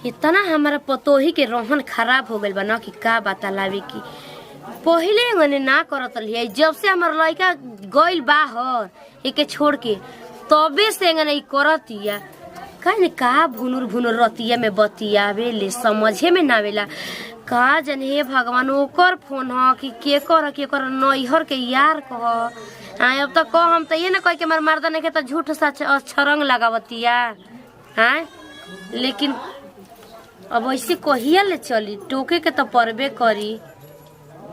इतना हमारा पतोही के रोहन खराब हो गइल बा ना कि का बतालावे की पहिले गने ना करत रही जब से हमार लड़का गइल बाहर एके छोड़ के तबे से गने ई करतिया कहीं का भुनुर भुनुर रतिया में बतियावे ले समझे में ना आवेला का जन हे भगवान ओकर फोन ह कि के कर नैहर के यार कह अब तक कह हम तो ये ना कह के हमार मर्दा नहीं के तो झूठ सच छरंग लगावतिया हाँ लेकिन अब ऐसे कहिया ले चली टोके के तो परबे करी।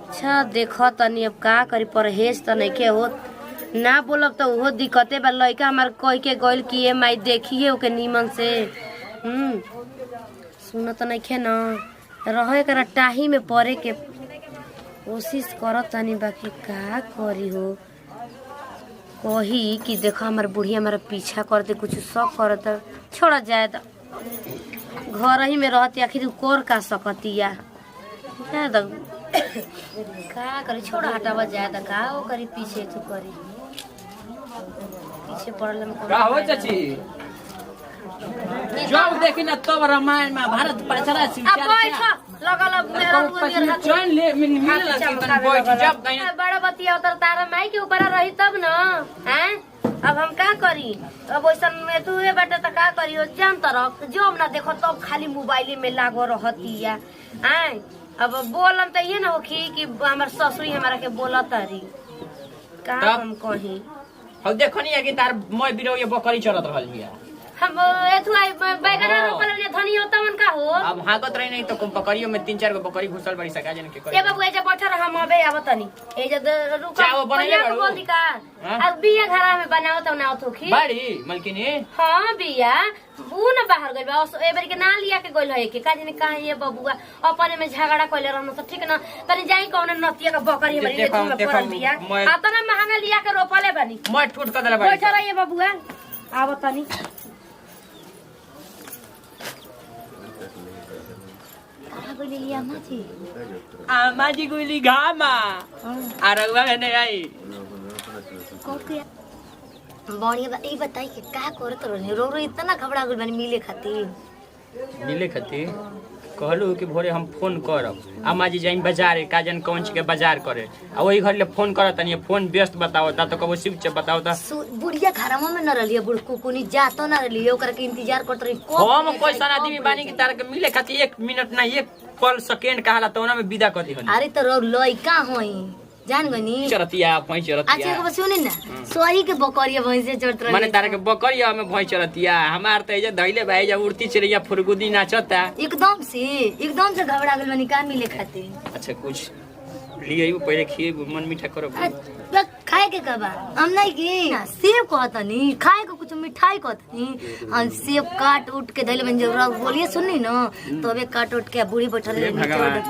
अच्छा देख तनी अब का करी परहेज तो नहीं के हो ना बोलब तो वो दिक्कते बा लड़का हमार कह के गइल कि माई देखिए ओके नीमन से सुन तो नहीं खे ना रहे कर टाही में पड़े के कोशिश करत तनी बाकी का करी हो कही कि देखो हमार बुढ़िया हमारा पीछा करते कुछ शौक करत छोड़ जाए तो घर ही में रहती आखिर कर का सकतिया का करी छोड़ हटावा जाए तो का वो करी पीछे तो करी पीछे पड़ल का हो चाची जो देखी ना तब रामायण में भारत प्रचार चैन ले मिल लगी तन बैठ जब कहीं बड़ा बतिया उतर तारा माई के ऊपर रही तब न हैं अब हम का करी अब वैसन में तू ए बेटा त का करी हो जान तरफ जो हम ना देखो तब खाली मोबाइल में लागो रहतिया हैं अब बोलम त ये ना होखी कि हमर ससुरी हमरा के बोलत रही का हम कही अब देखो नहीं है कि तार मैं बिरो ये बकरी चलत रहल हिया हम एथु आई बैगन रोपल ने धनी होता मन का हो अब हाकत रही नहीं तो बकरियों में 3-4 गो बकरी घुसल बड़ी सका जन के करे ए बाबू ए जे बैठा रह हम अबे आवतनी ए जे रुका चाव बनेले बड़ू बोल दी का अब बिया घरा में बनाओ त ना थोखी बड़ी मलकिनी हां बिया ऊ न बाहर गइल बा ए बार के ना लिया के गइल है के काजी ने कहा ये बबुआ अपने में झगड़ा कइले रहन त ठीक ना तनी जाई कौन नतिया का बकरी हमारी में पड़ल बिया आतना महंगा लिया के रोपले बनी मैं ठूट कर देले बड़ी बैठा रहिए बबुआ आवतनी आमाजी गुली घामा आरगवा ने आई बढ़िया ई बताई के का करत रहनी रो इतना घबरा गइल बनी मिले खातिर कहलू कि भोरे हम फोन करब अम्माजी जाइन बाजार काजन कौन के बाजार करे आ वही घर ले फोन करत तनी फोन व्यस्त बताओ ता तो कबो शिव बताओ ता बुढ़िया घरवा में न रहलिए बुढ़ कुकुनी जातो न रहलिए ओकर के इंतजार करत रही हम कोई सन आदमी बानी कि तार के मिले खातिर 1 मिनट ना 1 पल सेकंड कहला तोना में विदा कर दी अरे तो रो लइका होई जान गनी चरतिया भई चरतिया अच्छा के सुनी ना सोही के बकरिया भैंसे चढ़त रही माने तार के बकरिया में भई चरतिया हमार त जे धइले भाई जा उड़ती चिड़िया फुरगुदी नाचता एकदम से घबरा गेल बनी का मिले खातिर अच्छा कुछ लिए पहले खिए मन मीठा करो खाए के कबा हम नहीं की सेब कहतनी खाए को कुछ मिठाई कहतनी हम सेब काट उठ के धइले बन जरूर बोलिए सुननी ना तबे काट उठ के बूढ़ी बैठल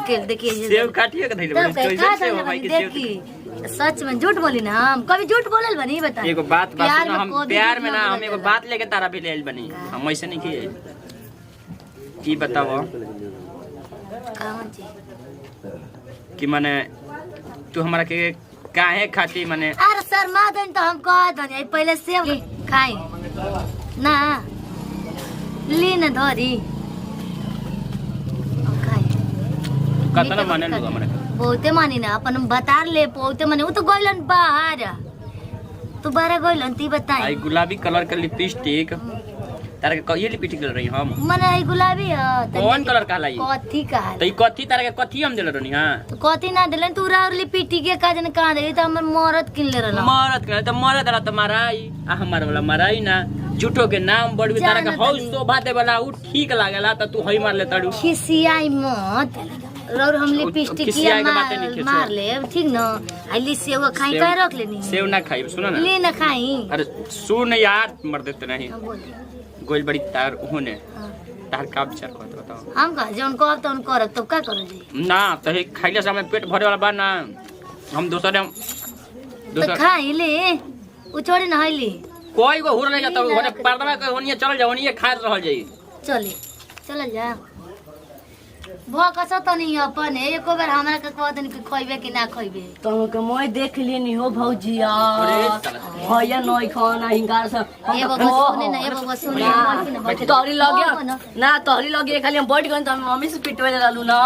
के देखिए सेब काटिए के धइले बन देखी सच में झूठ बोली ना हम कभी झूठ बोलल बनी बता एगो बात हम प्यार में ना हम एगो बात लेके तारा भी लेल बनी हम ऐसे नहीं किए की बताओ कहां जी कि माने तू हमरा के काहे खाती माने अरे सर मादन तो हम कह दनी पहले सेब खाई ना ली न धरी खाई कतना माने लोग हमरा बहुते मानी ना अपन बता ले बहुते माने वो तो गइलन बाहर तू बाहर गइलन ती बताई आई गुलाबी कलर के लिपस्टिक तारे के ये लिपस्टिक ले रही हम मने आई गुलाबी ह कौन कलर का लाई कथी का त ई कथी तारे के कथी हम देले रहनी हां तो कथी ना देलन तू रा लिपस्टिक के काजन का दे त हमर मरद किन ले रहल मरद के त मरद वाला त माराई आ हमार वाला माराई ना झूठो के नाम बड़वी तारे के हौ शोभा दे वाला उ ठीक लागेला त तू हई मार ले तड़ू खिसियाई मत और हम लिपस्टिक मार ले ठीक न आइली सेव खाई का रख लेनी सेव ना खाई सुनो ना ले ना खाई अरे सुन यार मर देते नहीं गोल बड़ी तार होने तार का विचार करत बताओ हम का जौन कहब त उन करब तब का करब जी ना त हे खाइले से हमें पेट भरे वाला बा ना हम दूसरे तो खाई ले उ छोड़ी ना हईली कोई को हुर नहीं जाता होने पर्दा के होनिए चल जा होनिए खा रहल जाई चल जा भकस त नहीं अपन एको बार हमरा के कह दन कि खइबे कि ना खइबे तुम के मैं देख लेनी हो भौजिया भैया नई खाना हिंगार से ए बाबा सुने ना, ए बाबा सुने तोहरी लगे ना तोहरी लगे खाली हम बैठ गए त मम्मी से पिटवे रहलू ना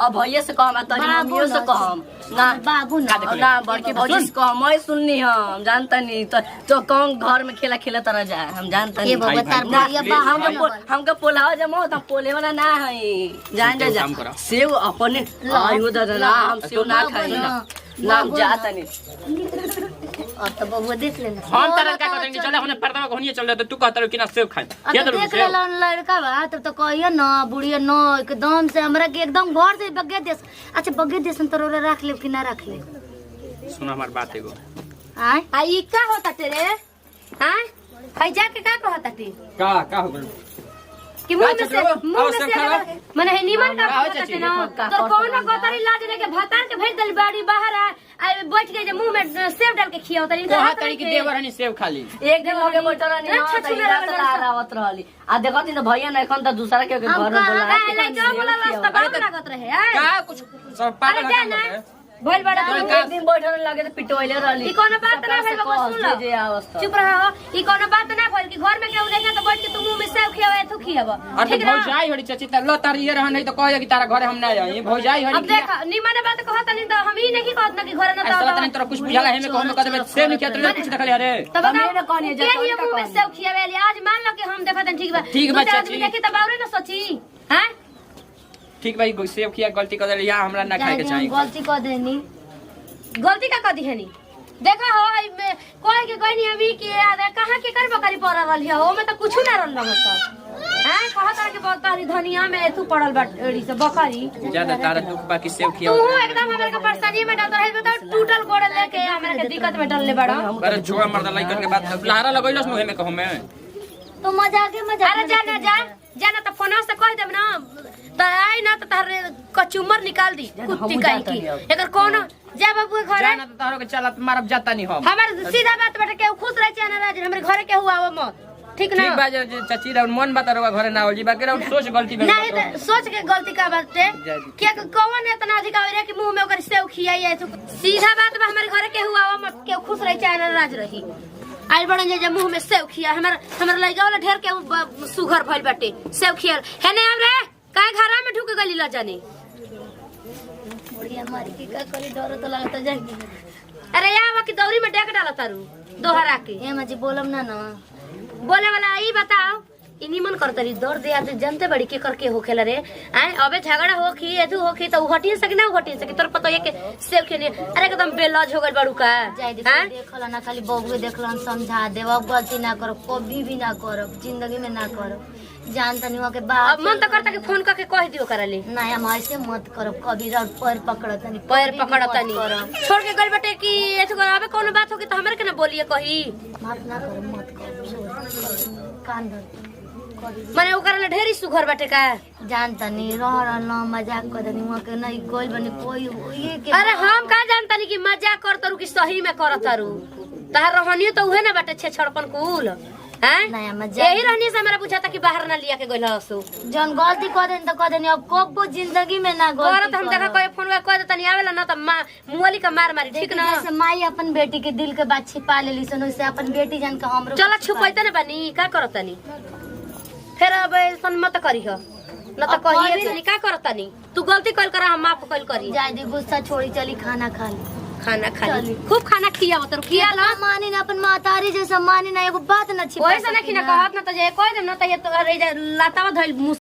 अब भैया से कहम तोहरी मम्मियों से कहम ना बाबू ना ना बड़की भौजी से कहम मैं सुननी हम जानता नहीं तो कौन घर में खेला खेला तरह जाए हम जानता ए नहीं बाबा तार ना, भैया please, बा हमके पोलाव जमा हम पोले वाला ना है जान जा काम करो। सेव अपने आयो दादा हम सेव ना खाई ना नाम जाता नहीं अब तो बबुआ देख लेना हम तरह का करेंगे चल हमने पर्दा को होनी चल रहा तू कहता कि ना सेव खाए अब तो देख ले लड़का बा तब तो कहियो ना बुढ़िया न एकदम से हमरा के एकदम घर से बगे देस। अच्छा बगे देस तो रोरे रख ले कि ना रख ले सुन हमार बात एगो आय आ ई का होता तेरे आय खाई जाके का कहता ती का हो गइल कि मुंह में से आओ सब खाओ। माने है निमन का आओ कहता चाची, ना का तो कहता कौनो ना। गोतरी लाज रे के भतार के भेज दल बाड़ी बाहर आ बैठ के जे मुंह में सेव डाल के खियाओ तरी कोहा तरी की देवर हनी सेव खाली एक दिन लगे बैठल रहनी ना अच्छा, त छुमे इधर रहल से आवत रहली आ देखत न भैया न एखन त दूसरा के घर हम में बोला का लाइका वाला रास्ता बाहर लागत रहे आय का कुछ सब अरे पागल जा काम ना करता है भइल बड़ा एक दिन बैठल लगे त पिटवैले रहली ई कोनो बात ना भइल बाबा सुन लो जे अवस्था चुप रहो ई कोनो बात ना भइल कि घर में केहू देखा त बैठ के तू मुंह में सेव खियावे तू खियावा और तो ठीक ना भौजाई हड़ी चाची त लो तार ये रह नहीं तो कहे कि तारा घरे हम ना आई भौजाई हड़ी अब देख निमन बात कहत नहीं तो हम ही नहीं कहत ना कि घर ना ऐसा तनी तोरा कुछ बुझाला है में कहम कदम सेव नहीं खेत कुछ देखले अरे तब हमें ना कहनी जे के ही मुंह में सेव खियावे ले आज मान लो कि हम देखत ठीक बा ठीक बा, दू चार चाची। आदमी देखी त बाउरे ना सोची हैं ठीक भाई सेव खिया गलती कर दिया हमरा ना खाए के चाहिए गलती कर देनी गलती का कदी है नी देखा हो आई में कोई के कोई नहीं अभी के यार कहां के कर बकरी पड़ रहल है ओ में तो कुछ ना रहल मतलब हैं कहत के बकरी धनिया में तू पड़ल बाड़ी से बकरी ज्यादा तारा दुख बाकी सेव खिया तू एकदम हमरा के परेशानी में डाल रहे बताओ टूटल गोड़ लेके हमरा के दिक्कत में डाल ले बड़ा अरे जोड़ा मर्दा लइकन के बात लहरा लगइलस मुहे में कहम मैं तो मजाक अरे जाना तो फोन से कह देब ना तो आई ना तो तारे कचुमर निकाल दी कुत्ती काई की एकर कोनो जा बाबू के घरे जाना तो तारो के चलत मारब जाता नहीं हम हमार सीधा बात बेटा के खुश रह चाहे नाराज हमरे घरे के हुआ वो मत ठीक ना ठीक बा चाची रा मन बात रवा घरे ना होली बाकी रा सोच गलती में नहीं तो सोच के गलती का बात है क्या कौन इतना अधिकार है कि मुंह में ओकर सेव खियाई है तो सीधा बात बा हमारे घरे के हुआ वो मत के खुश रह चाहे नाराज रही आई बड़न जे मुंह में सेव खिया हमर लइका वाला ढेर के सुगर भइल बाटे सेव खिया है ने हम रे काहे घरा में ढुक गली ला जाने बढ़िया मारी के का करी डर तो लागत जाए अरे यावा की दौरी में डेक डाला तारू दोहरा के ए मजी बोलम ना ना बोले वाला ई बताओ ई निमन कर तरी दौड़ दे आते जनते बड़ी के करके होखेला रे आए अबे झगड़ा होखी एथु होखी त हटी सके ना हटी सके तोर पता है के सेव खेने अरे एकदम बेलज हो गइल बाड़ू का हां देखला ना खाली बबुए देखलन समझा देव गलती ना करो कभी भी ना करो जिंदगी में ना करो जानता नहीं के अब बात मन तो करता कि फोन करके कह दियो करले नया हम ऐसे मत करो कभी रात पैर पकड़ता नहीं पैर पकड़ता नहीं छोड़ के गइल बेटे कि एथु अबे कोनो बात होगी तो हमरे के ना बोलिए कही माफ ना करो मत करो कान धर माने ओकर ले ढेरी सुघर बाटे का जानता नहीं रह ना मजाक कर नहीं वहां के नहीं कोई बने कोई होइए के अरे हम का जानता नहीं कि मजाक करतरू कि सही में करतरू तार रहनियो तो उहे ना बाटे छे छड़पन कुल हैं नया मजाक यही रहनी से हमरा पूछा था कि बाहर ना लिया के गइल हसु जन गलती कर देन तो कर देनी अब कब जिंदगी में ना करत गलती हम देखा कोई फोन कह देता नहीं आवेला ना त मुअली का मार मारी ठीक ना जैसे माई अपन बेटी के दिल के बात छिपा लेली सन वैसे अपन बेटी जान के हमरो चला छुपैते ना बानी का करतनी फिर अब ऐसन मत करी हो न तो कहिए तनी का करतनी तू गलती कइल करा हम माफ कइल करी जाय दी गुस्सा छोड़ी चली खाना खा ली खाना खा ली खूब खाना खिया तो खिया ला मानी ना अपन मातारी जैसा मानी ना एगो बात ना छिपा वैसे ना खिना कहत ना तो जे कह दे ना तो ये तो अरे लातावा धइल मुंह